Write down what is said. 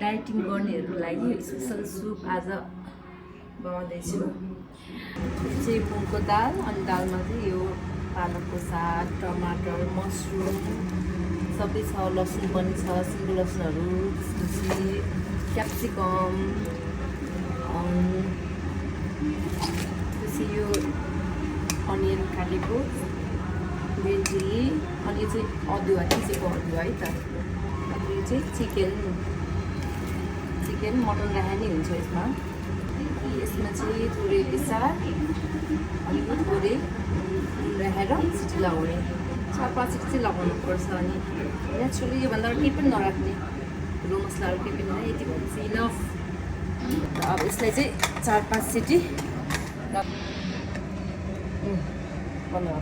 Dieting गर्नेहरूको लागि special soup आज बनाउँदैछु। यो चाहिँ मुङको दाल, अनि दालमा चाहिँ यो पालकको साग, टमाटर, मसरुम सबै छ, लसुन पनि छ, सिङ्गो लसुनहरू, त्यसपछि क्याप्सिकम, त्यसपछि यो अनियन काटेको, ग्रिन चिल्ली, अनि यो चाहिँ अदुवा, किसेको अदुवा है त। अनि यो चाहिँ चिकन मटन राखेर नै हुन्छ यसमा। यसमा चाहिँ थोरै बेसार अनि थोरै राखेर सिटी लगाउने, 4-5 सिटी चाहिँ लगाउनु पर्छ। अनि नेचुरली योभन्दा केही पनि नराख्ने, ठुलो मसलाहरू केही पनि नै, यति भनेपछि इनफ। अब यसलाई चाहिँ 4-5 सिटी बनाऊ।